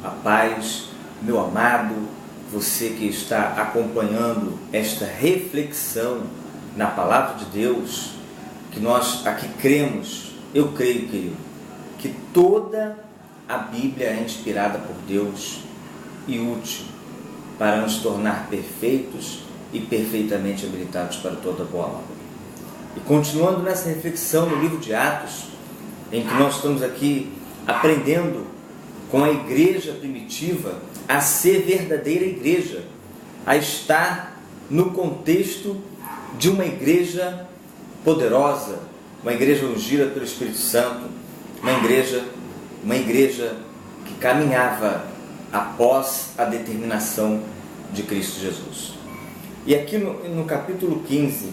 a paz, meu amado, você que está acompanhando esta reflexão na Palavra de Deus, que nós aqui cremos, eu creio, querido, que toda a Bíblia é inspirada por Deus e útil para nos tornar perfeitos e perfeitamente habilitados para toda boa obra. E continuando nessa reflexão no livro de Atos, em que nós estamos aqui aprendendo com a igreja primitiva a ser verdadeira igreja, a estar no contexto de uma igreja poderosa, uma igreja ungida pelo Espírito Santo, uma igreja que caminhava após a determinação de Cristo Jesus. E aqui no capítulo 15,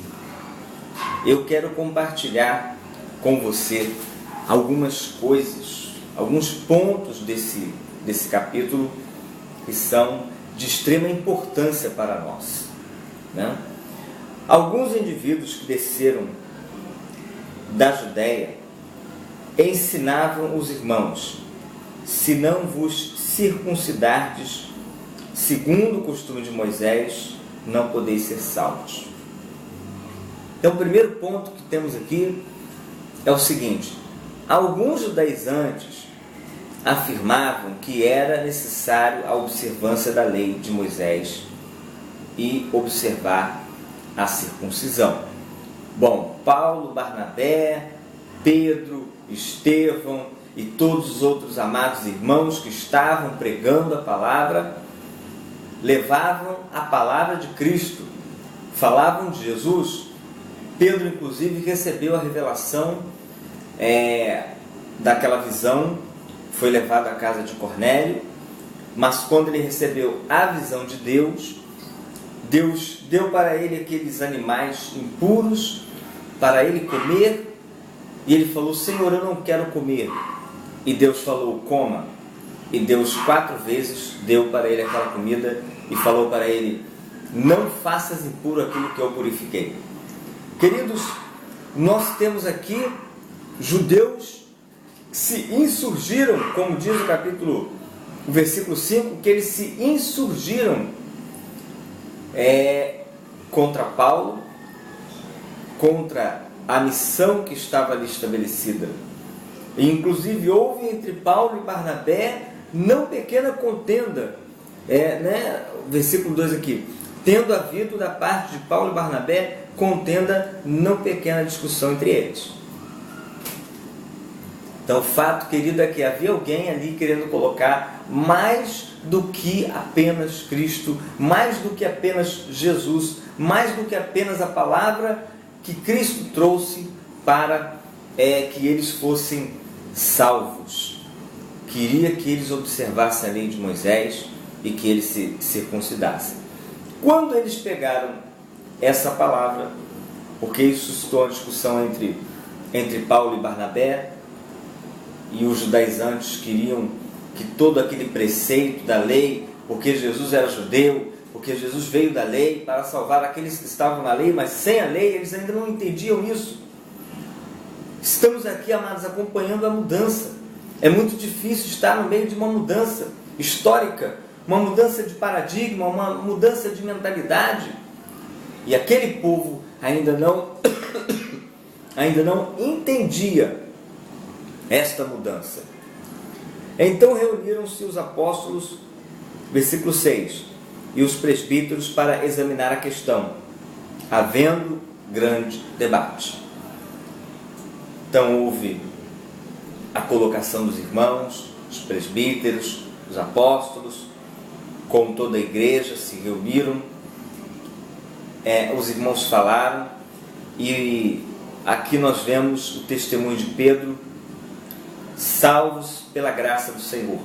eu quero compartilhar com você algumas coisas, alguns pontos desse capítulo que são de extrema importância para nós, né? Alguns indivíduos que desceram da Judéia ensinavam os irmãos: se não vos circuncidardes segundo o costume de Moisés, não podeis ser salvos. Então, o primeiro ponto que temos aqui é o seguinte: alguns judaizantes afirmavam que era necessário a observância da lei de Moisés e observar a circuncisão. Bom, Paulo, Barnabé, Pedro, Estevão e todos os outros amados irmãos que estavam pregando a palavra, levavam a palavra de Cristo, falavam de Jesus. Pedro, inclusive, recebeu a revelação daquela visão, foi levado à casa de Cornélio, mas quando ele recebeu a visão de Deus, Deus deu para ele aqueles animais impuros para ele comer, e ele falou: Senhor, eu não quero comer. E Deus falou: coma. E Deus 4 vezes deu para ele aquela comida e falou para ele: não faças impuro aquilo que eu purifiquei. Queridos, nós temos aqui judeus que se insurgiram, como diz o versículo 5, que eles se insurgiram contra Paulo, contra a missão que estava ali estabelecida. E, inclusive, houve entre Paulo e Barnabé não pequena contenda, versículo 2 aqui: tendo havido da parte de Paulo e Barnabé contenda, não pequena discussão entre eles. Então, o fato, querido, é que havia alguém ali querendo colocar mais do que apenas Cristo, mais do que apenas Jesus, mais do que apenas a palavra que Cristo trouxe para que eles fossem salvos. Queria que eles observassem a lei de Moisés e que eles se circuncidassem. Quando eles pegaram essa palavra, porque isso suscitou uma discussão entre Paulo e Barnabé, e os judaizantes queriam que todo aquele preceito da lei, porque Jesus era judeu, porque Jesus veio da lei para salvar aqueles que estavam na lei, mas sem a lei eles ainda não entendiam isso. Estamos aqui, amados, acompanhando a mudança. É muito difícil estar no meio de uma mudança histórica, uma mudança de paradigma, uma mudança de mentalidade. E aquele povo ainda não entendia esta mudança. Então reuniram-se os apóstolos, versículo 6, e os presbíteros para examinar a questão, havendo grande debate. Então houve a colocação dos irmãos, os presbíteros, os apóstolos, com toda a igreja se reuniram, os irmãos falaram, e aqui nós vemos o testemunho de Pedro: salvos pela graça do Senhor.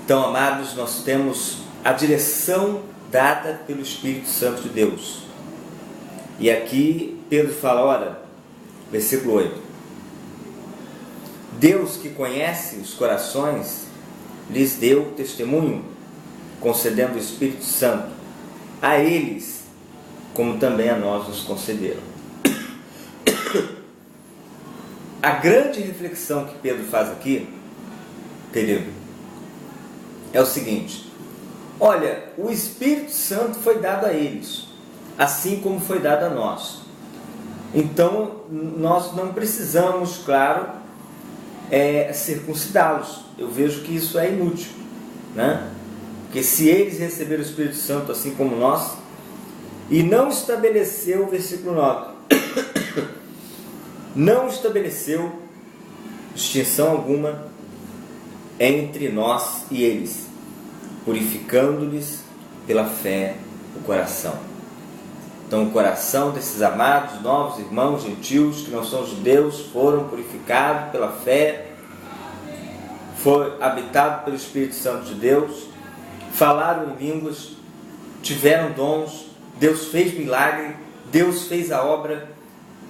Então, amados, nós temos a direção dada pelo Espírito Santo de Deus. E aqui Pedro fala, ora, versículo 8: Deus, que conhece os corações, lhes deu testemunho, concedendo o Espírito Santo a eles, como também a nós nos concederam. A grande reflexão que Pedro faz aqui, querido, é o seguinte: olha, o Espírito Santo foi dado a eles, assim como foi dado a nós. Então, nós não precisamos, claro, circuncidá-los. Eu vejo que isso é inútil, né? Porque se eles receberam o Espírito Santo assim como nós, e não estabeleceu, versículo 9, não estabeleceu distinção alguma entre nós e eles, purificando-lhes pela fé o coração. Então o coração desses amados, novos irmãos gentios, que não são judeus, foram purificados pela fé, foi habitado pelo Espírito Santo de Deus, falaram em línguas, tiveram dons, Deus fez milagre, Deus fez a obra,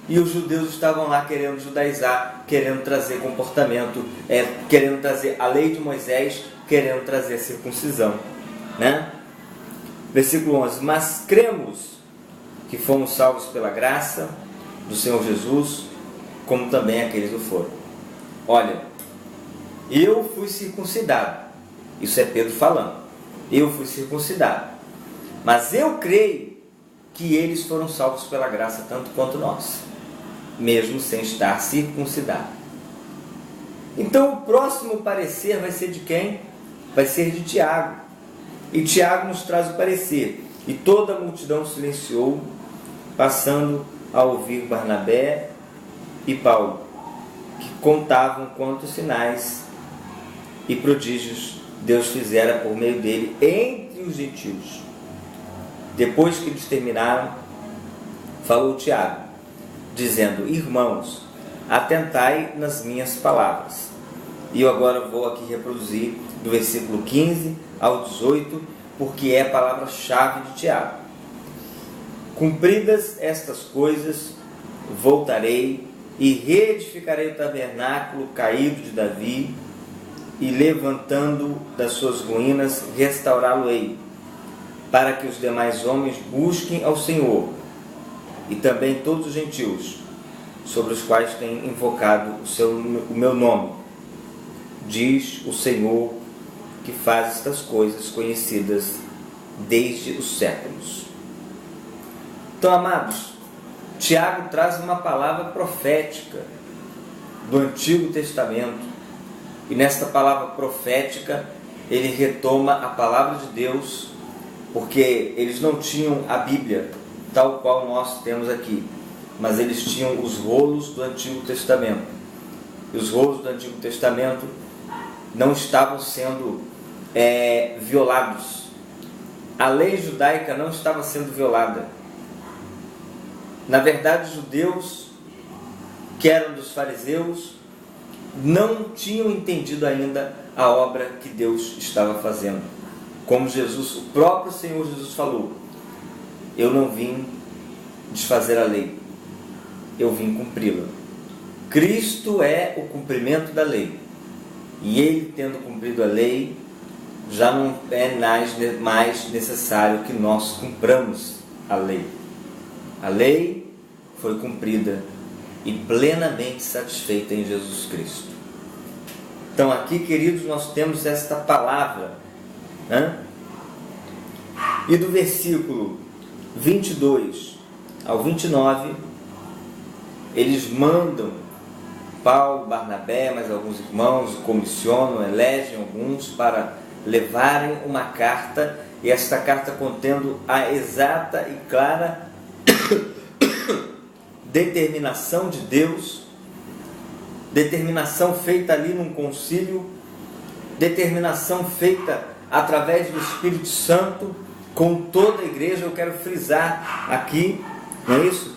e os judeus estavam lá querendo judaizar, querendo trazer comportamento, querendo trazer a lei de Moisés, querendo trazer a circuncisão, né? Versículo 11: mas cremos que fomos salvos pela graça do Senhor Jesus, como também aqueles o foram. Olha, eu fui circuncidado, isso é Pedro falando, eu fui circuncidado, mas eu creio que eles foram salvos pela graça tanto quanto nós, mesmo sem estar circuncidado. Então o próximo parecer vai ser de quem? Vai ser de Tiago. E Tiago nos traz o parecer: e toda a multidão silenciou, passando a ouvir Barnabé e Paulo, que contavam quantos sinais e prodígios Deus fizera por meio dele entre os gentios. Depois que eles terminaram, falou Tiago, dizendo: irmãos, atentai nas minhas palavras. E eu agora vou aqui reproduzir do versículo 15 ao 18, porque é a palavra-chave de Tiago. Cumpridas estas coisas, voltarei e reedificarei o tabernáculo caído de Davi, e levantando das suas ruínas, restaurá-lo-ei, para que os demais homens busquem ao Senhor, e também todos os gentios, sobre os quais tem invocado o meu nome, diz o Senhor, que faz estas coisas conhecidas desde os séculos. Então, amados, Tiago traz uma palavra profética do Antigo Testamento, e nesta palavra profética ele retoma a palavra de Deus, porque eles não tinham a Bíblia tal qual nós temos aqui, mas eles tinham os rolos do Antigo Testamento. E os rolos do Antigo Testamento não estavam sendo violados. A lei judaica não estava sendo violada. Na verdade, os judeus, que eram dos fariseus, não tinham entendido ainda a obra que Deus estava fazendo. Como Jesus, o próprio Senhor Jesus falou: eu não vim desfazer a lei, eu vim cumpri-la. Cristo é o cumprimento da lei, e ele, tendo cumprido a lei, já não é mais necessário que nós cumpramos a lei. A lei foi cumprida e plenamente satisfeita em Jesus Cristo. Então aqui, queridos, nós temos esta palavra, né? E do versículo 22 ao 29, eles mandam Paulo, Barnabé, mais alguns irmãos, comissionam, elegem alguns para levarem uma carta, e esta carta contendo a exata e clara determinação de Deus, determinação feita ali num concílio, determinação feita através do Espírito Santo com toda a igreja. Eu quero frisar aqui, não é isso?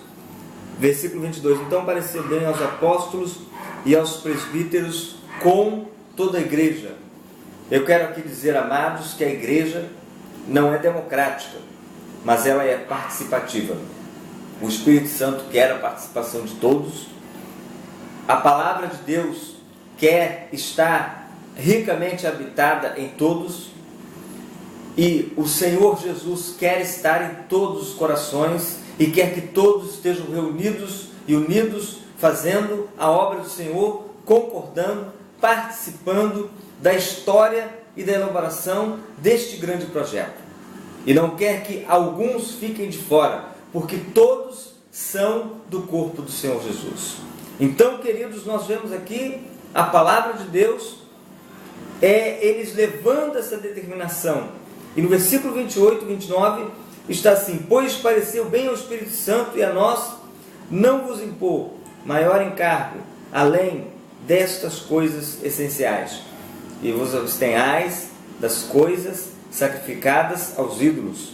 Versículo 22: então pareceu bem aos apóstolos e aos presbíteros com toda a igreja. Eu quero aqui dizer, amados, que a igreja não é democrática, mas ela é participativa. O Espírito Santo quer a participação de todos. A palavra de Deus quer estar ricamente habitada em todos. E o Senhor Jesus quer estar em todos os corações e quer que todos estejam reunidos e unidos, fazendo a obra do Senhor, concordando, participando da história e da elaboração deste grande projeto. E não quer que alguns fiquem de fora, porque todos são do corpo do Senhor Jesus. Então, queridos, nós vemos aqui a palavra de Deus, eles levando essa determinação. E no versículo 28 e 29 está assim: pois pareceu bem ao Espírito Santo e a nós não vos impor maior encargo, além destas coisas essenciais. E vos abstenhais das coisas sacrificadas aos ídolos,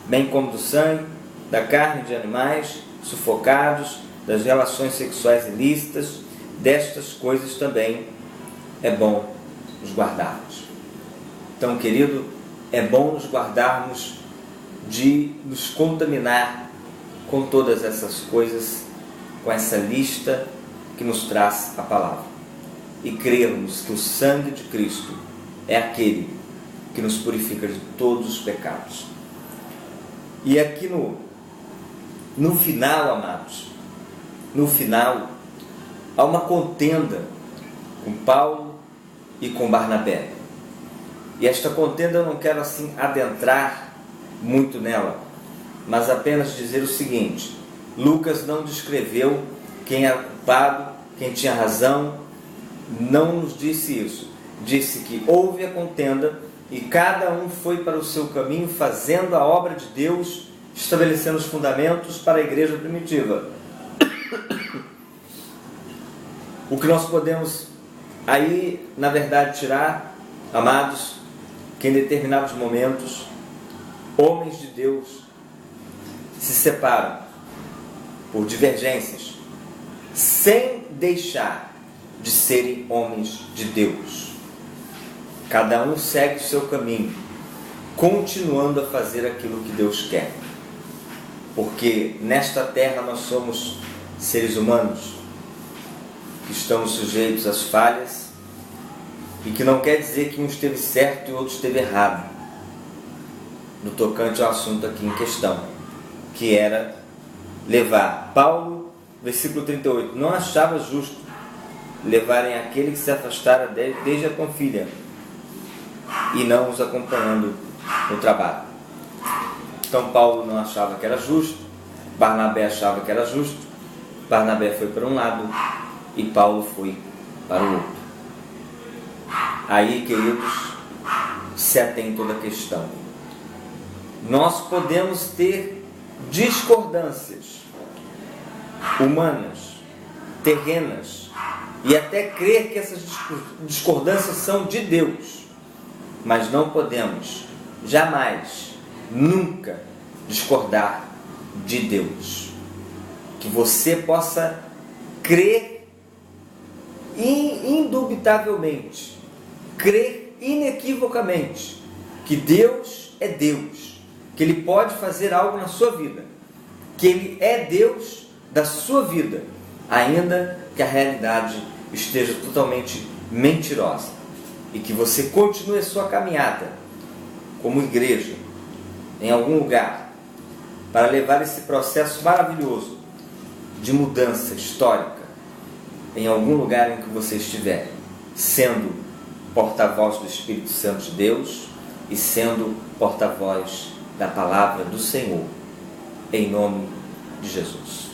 bem como do sangue, da carne de animais sufocados, das relações sexuais ilícitas. Destas coisas também é bom nos guardarmos. Então, querido, é bom nos guardarmos de nos contaminar com todas essas coisas, com essa lista que nos traz a palavra, e crermos que o sangue de Cristo é aquele que nos purifica de todos os pecados. E aqui no final, amados, no final, há uma contenda com Paulo e com Barnabé. E esta contenda eu não quero assim adentrar muito nela, mas apenas dizer o seguinte: Lucas não descreveu quem era culpado, quem tinha razão, não nos disse isso. Disse que houve a contenda e cada um foi para o seu caminho, fazendo a obra de Deus, estabelecendo os fundamentos para a igreja primitiva. O que nós podemos aí, na verdade, tirar, amados, que em determinados momentos, homens de Deus se separam por divergências, sem deixar de serem homens de Deus. Cada um segue o seu caminho, continuando a fazer aquilo que Deus quer. Porque nesta terra nós somos seres humanos que estamos sujeitos às falhas, e que não quer dizer que um esteve certo e o outro esteve errado no tocante ao assunto aqui em questão, que era levar. Paulo, versículo 38, não achava justo levarem aquele que se afastara desde a confilha e não os acompanhando no trabalho. Então Paulo não achava que era justo, Barnabé achava que era justo. Barnabé foi para um lado e Paulo foi para o outro. Aí, queridos, se atém toda a questão. Nós podemos ter discordâncias humanas, terrenas, e até crer que essas discordâncias são de Deus, mas não podemos jamais, nunca discordar de Deus. Que você possa crer indubitavelmente, crer inequivocamente que Deus é Deus, que Ele pode fazer algo na sua vida, que Ele é Deus da sua vida, ainda que a realidade esteja totalmente mentirosa, e que você continue a sua caminhada como igreja em algum lugar para levar esse processo maravilhoso de mudança histórica em algum lugar em que você estiver, sendo porta-voz do Espírito Santo de Deus e sendo porta-voz da palavra do Senhor, em nome de Jesus.